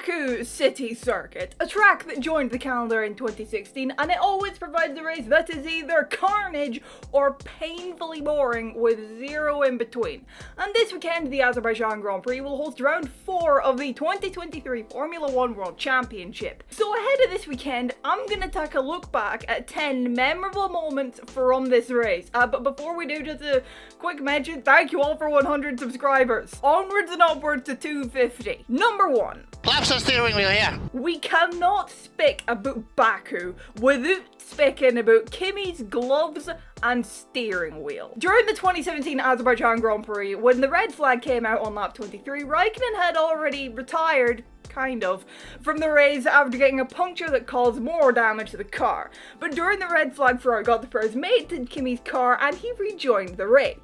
Baku City Circuit, a track that joined the calendar in 2016, and it always provides a race that is either carnage or painfully boring with zero in between. And this weekend, the Azerbaijan Grand Prix will host round 4 of the 2023 Formula 1 World Championship. So ahead of this weekend, I'm gonna take a look back at 10 memorable moments from this race. But before we do, just a quick mention, thank you all for 100 subscribers. Onwards and upwards to 250. Number 1. Lobster steering wheel here. We cannot speak about Baku without speaking about Kimi's gloves and steering wheel. During the 2017 Azerbaijan Grand Prix, when the red flag came out on lap 23, Raikkonen had already retired, kind of, from the race after getting a puncture that caused more damage to the car. But during the red flag, Ferrari got the first mate to Kimi's car and he rejoined the race.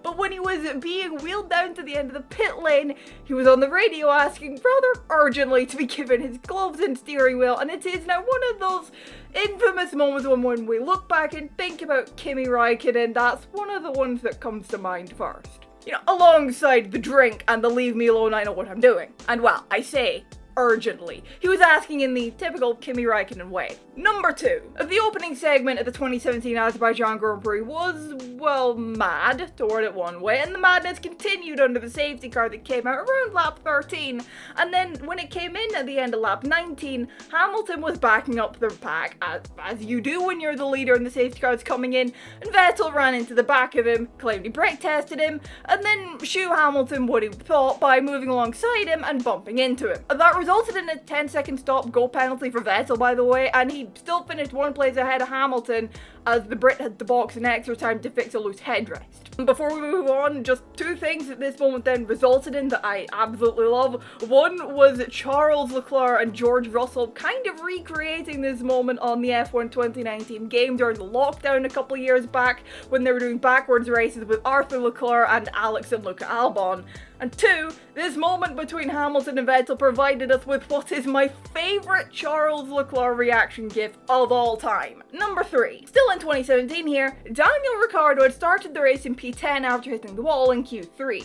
But when he was being wheeled down to the end of the pit lane, he was on the radio asking rather urgently to be given his gloves and steering wheel, and it is now one of those infamous moments when we look back and think about Kimi Raikkonen, that's one of the ones that comes to mind first. You know, alongside the drink and the leave me alone, I know what I'm doing. And well, I say urgently. He was asking in the typical Kimi Raikkonen way. Number 2. The opening segment of the 2017 Azerbaijan Grand Prix was, well, mad, to word it one way, and the madness continued under the safety car that came out around lap 13, and then when it came in at the end of lap 19, Hamilton was backing up the pack, as you do when you're the leader and the safety car is coming in, and Vettel ran into the back of him, claimed he brake tested him, and then shoo Hamilton what he thought by moving alongside him and bumping into him. That resulted in a 10-second stop-go penalty for Vettel, by the way, and he still finished one place ahead of Hamilton as the Brit had to box in extra time to fix a loose headrest. Before we move on, just 2 things that this moment then resulted in that I absolutely love. One was Charles Leclerc and George Russell kind of recreating this moment on the F1 2019 game during the lockdown a couple of years back when they were doing backwards races with Arthur Leclerc and Alex and Luca Albon. And 2, this moment between Hamilton and Vettel provided us with what is my favourite Charles Leclerc reaction gif of all time. Number 3. Still in 2017 here, Daniel Ricciardo had started the race in P10 after hitting the wall in Q3.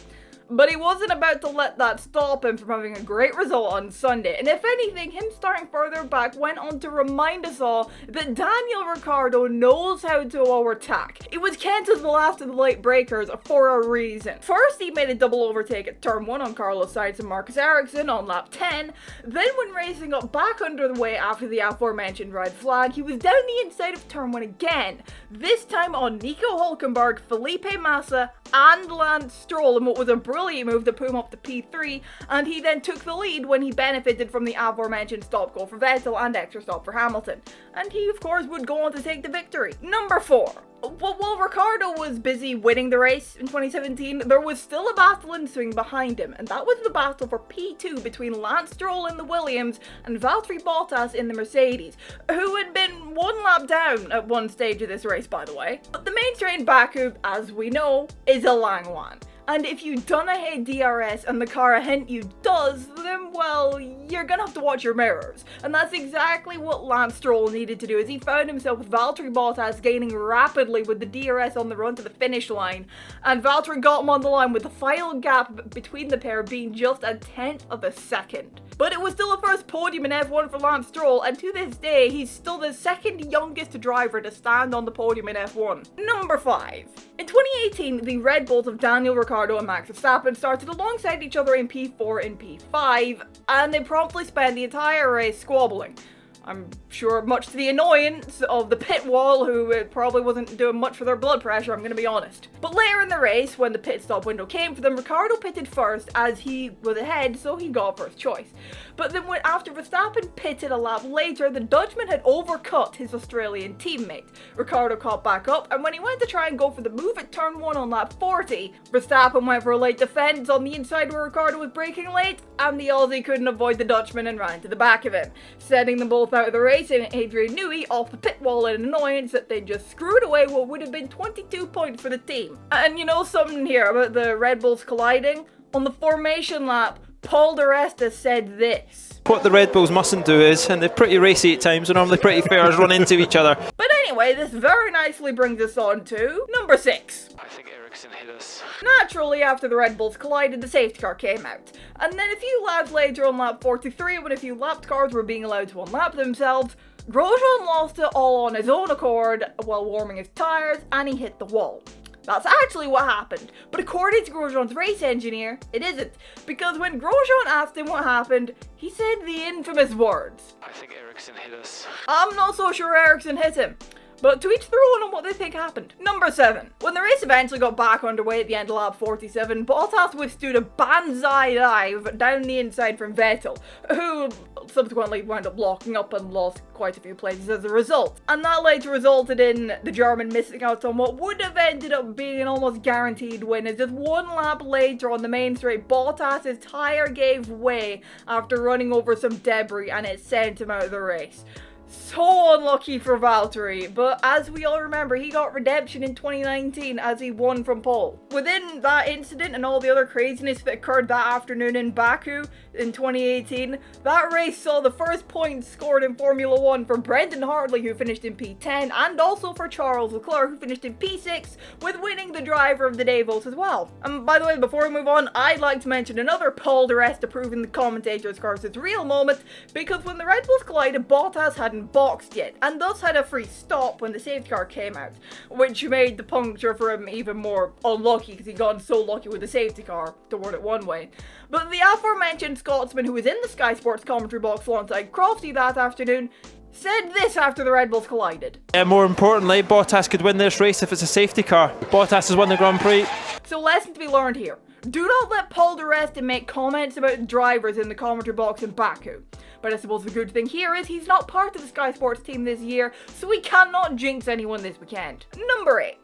But he wasn't about to let that stop him from having a great result on Sunday, and if anything, him starting further back went on to remind us all that Daniel Ricciardo knows how to overtake. It was cancelled the last of the late breakers for a reason. First, he made a double overtake at turn 1 on Carlos Sainz and Marcus Ericsson on lap 10, then when racing up back under the way after the aforementioned red flag, he was down the inside of turn 1 again, this time on Nico Hülkenberg, Felipe Massa, and Lance Stroll in what was a brilliant move to put him up to P3, and he then took the lead when he benefited from the aforementioned stop-go for Vettel and extra stop for Hamilton. And he of course would go on to take the victory. Number 4. While Ricciardo was busy winning the race in 2017, there was still a battle ensuing behind him, and that was the battle for P2 between Lance Stroll in the Williams and Valtteri Bottas in the Mercedes, who had been 1 lap down at one stage of this race, by the way. But the main straight in Baku, as we know, is a long one. And if you don't hate DRS and the car a hint you does, then well, you're gonna have to watch your mirrors. And that's exactly what Lance Stroll needed to do, as he found himself with Valtteri Bottas gaining rapidly with the DRS on the run to the finish line. And Valtteri got him on the line with the final gap between the pair being just a 1/10 of a second. But it was still a first podium in F1 for Lance Stroll, and to this day, he's still the second youngest driver to stand on the podium in F1. Number 5. In 2018, the Red Bulls of Daniel Ricciardo and Max Verstappen started alongside each other in P4 and P5, and they promptly spent the entire race squabbling. I'm sure much to the annoyance of the pit wall, who probably wasn't doing much for their blood pressure, I'm gonna be honest. But later in the race, when the pit stop window came for them, Ricciardo pitted first as he was ahead, so he got first choice. But then after Verstappen pitted a lap later, the Dutchman had overcut his Australian teammate. Ricciardo caught back up, and when he went to try and go for the move at turn 1 on lap 40, Verstappen went for a late defence on the inside where Ricciardo was braking late, and the Aussie couldn't avoid the Dutchman and ran to the back of him, sending them both out of the race and Adrian Newey off the pit wall in annoyance that they just screwed away what would have been 22 points for the team. And you know something here about the Red Bulls colliding? On the formation lap, Paul di Resta said this. What the Red Bulls mustn't do is, and they're pretty racy at times, they're normally pretty fair, is run into each other. But anyway, this very nicely brings us on to number 6. I think Ericsson hit us. Naturally, after the Red Bulls collided, the safety car came out. And then a few laps later on lap 43, when a few lapped cars were being allowed to unlap themselves, Grosjean lost it all on his own accord while warming his tyres, and he hit the wall. That's actually what happened, but according to Grosjean's race engineer, it isn't, because when Grosjean asked him what happened, he said the infamous words, I think Ericsson hit us. I'm not so sure Ericsson hit him. But to each their own on what they think happened. Number 7. When the race eventually got back underway at the end of lap 47, Bottas withstood a banzai dive down the inside from Vettel, who subsequently wound up locking up and lost quite a few places as a result. And that later resulted in the German missing out on what would have ended up being an almost guaranteed win, as just one lap later on the main straight, Bottas' tyre gave way after running over some debris and it sent him out of the race. So unlucky for Valtteri, but as we all remember, he got redemption in 2019 as he won from pole. Within that incident and all the other craziness that occurred that afternoon in Baku in 2018, that race saw the first points scored in Formula 1 for Brendan Hartley, who finished in P10, and also for Charles Leclerc, who finished in P6, with winning the Driver of the Day vote as well. And by the way, before we move on, I'd like to mention another Paul di Resta proving the commentator's curse is real moment, because when the Red Bulls collided, Bottas hadn't boxed yet, and thus had a free stop when the safety car came out, which made the puncture for him even more unlucky because he'd gotten so lucky with the safety car to word it one way. But the aforementioned Scotsman who was in the Sky Sports commentary box alongside Crofty that afternoon said this after the Red Bulls collided. More importantly, Bottas could win this race if it's a safety car. Bottas has won the Grand Prix. So lesson to be learned here. Do not let Paul di Resta make comments about drivers in the commentary box in Baku. But I suppose the good thing here is he's not part of the Sky Sports team this year, so we cannot jinx anyone this weekend. Number 8.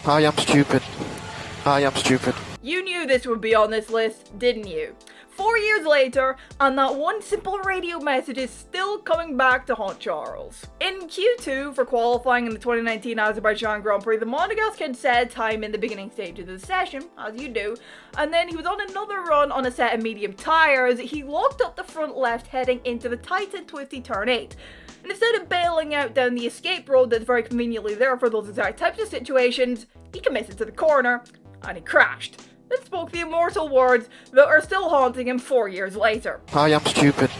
I am stupid. I am stupid. You knew this would be on this list, didn't you? 4 years later, and that one simple radio message is still coming back to haunt Charles. In Q2 for qualifying in the 2019 Azerbaijan Grand Prix, the Monegasque set time in the beginning stages of the session, as you do, and then he was on another run on a set of medium tyres. He locked up the front left heading into the tight and twisty turn 8. And instead of bailing out down the escape road that's very conveniently there for those exact types of situations, he committed to the corner, and he crashed. And spoke the immortal words that are still haunting him 4 years later. I am stupid.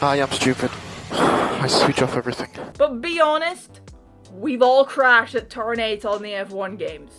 I am stupid. I switch off everything. But be honest, we've all crashed at turn 8 on the F1 games.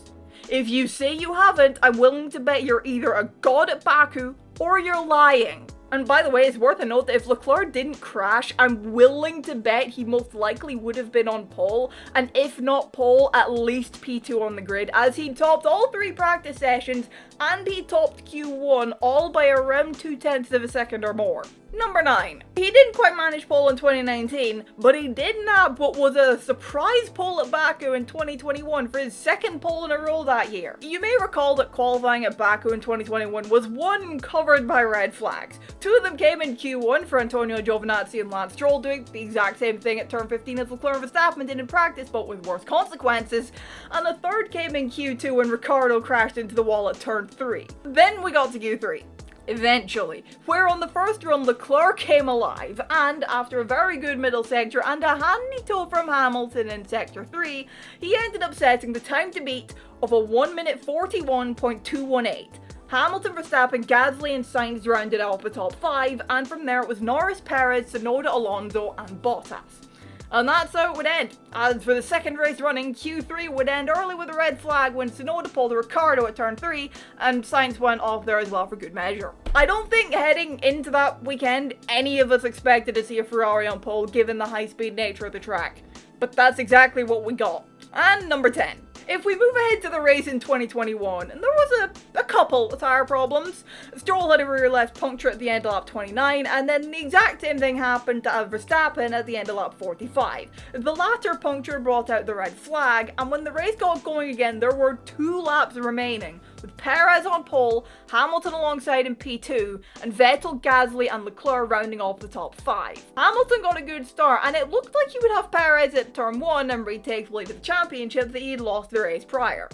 If you say you haven't, I'm willing to bet you're either a god at Baku or you're lying. And by the way, it's worth a note that if Leclerc didn't crash, I'm willing to bet he most likely would have been on pole, and if not pole, at least P2 on the grid, as he topped all 3 practice sessions, and he topped Q1 all by around 0.2 of a second or more. Number 9. He didn't quite manage pole in 2019, but he did nab what was a surprise pole at Baku in 2021 for his second pole in a row that year. You may recall that qualifying at Baku in 2021 was one covered by red flags. 2 of them came in Q1 for Antonio Giovinazzi and Lance Stroll doing the exact same thing at turn 15 as Leclerc and Verstappen did in practice, but with worse consequences, and a third came in Q2 when Ricciardo crashed into the wall at turn 3. Then we got to Q3. Eventually, where on the first run Leclerc came alive, and after a very good middle sector and a handy tow from Hamilton in sector 3, he ended up setting the time to beat of a 1 minute 41.218. Hamilton, Verstappen, Gasly and Sainz rounded out the top 5, and from there it was Norris, Perez, Tsunoda, Alonso and Bottas. And that's how it would end. As for the second race running, Q3 would end early with a red flag when Tsunoda pulled a Ricciardo at turn 3, and Sainz went off there as well for good measure. I don't think heading into that weekend, any of us expected to see a Ferrari on pole given the high-speed nature of the track. But that's exactly what we got. And number 10. If we move ahead to the race in 2021, and there was a couple of tyre problems. Stroll had a rear left puncture at the end of lap 29, and then the exact same thing happened to Verstappen at the end of lap 45. The latter puncture brought out the red flag, and when the race got going again, there were 2 laps remaining, with Perez on pole, Hamilton alongside in P2, and Vettel, Gasly and Leclerc rounding off the top 5. Hamilton got a good start, and it looked like he would have Perez at turn 1 and retake the lead of the championship that he'd lost the race prior.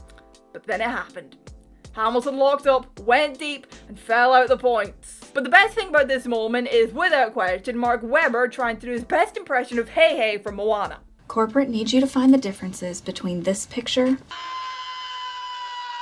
But then it happened. Hamilton locked up, went deep, and fell out the points. But the best thing about this moment is, without question, Mark Webber trying to do his best impression of Hey Hey from Moana. Corporate needs you to find the differences between this picture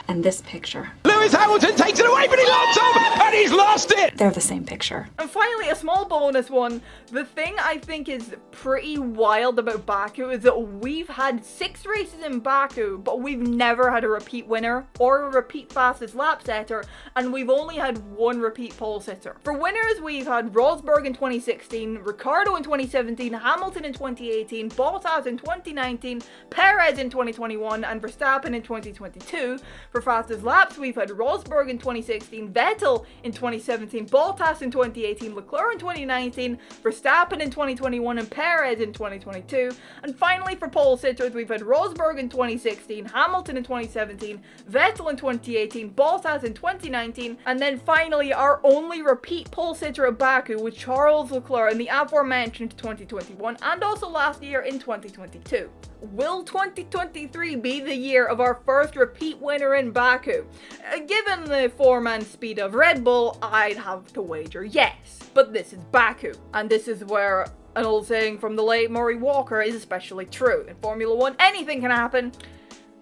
and this picture. Lewis Hamilton takes it away, but he locks up, and he's lost it! They're the same picture. And finally, a small bonus one. The thing I think is pretty wild about Baku is that we've had 6 races in Baku, but we've never had a repeat winner or a repeat fastest lap setter, and we've only had 1 repeat pole sitter. For winners, we've had Rosberg in 2016, Ricciardo in 2017, Hamilton in 2018, Bottas in 2019, Perez in 2021, and Verstappen in 2022. For fastest laps, we've had Rosberg in 2016, Vettel in 2017, Bottas in 2018, Leclerc in 2019, Verstappen in 2021, and Perez in 2022. And finally, for pole sitters, we've had Rosberg in 2016, Hamilton in 2017, Vettel in 2018, Bottas in 2019, and then finally, our only repeat pole sitter at Baku was Charles Leclerc in the aforementioned 2021 and also last year in 2022. Will 2023 be the year of our first repeat winner in Baku? Given the 4-man speed of Red Bull, I'd have to wager yes. But this is Baku, and this is where an old saying from the late Murray Walker is especially true. In Formula 1, anything can happen,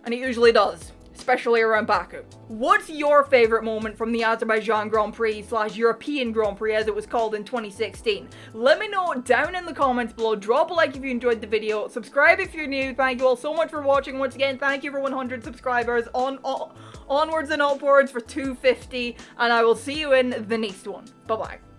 and it usually does. Especially around Baku. What's your favourite moment from the Azerbaijan Grand Prix / European Grand Prix as it was called in 2016? Let me know down in the comments below. Drop a like if you enjoyed the video. Subscribe if you're new. Thank you all so much for watching. Once again, thank you for 100 subscribers. Onwards and upwards for 250. And I will see you in the next one. Bye bye.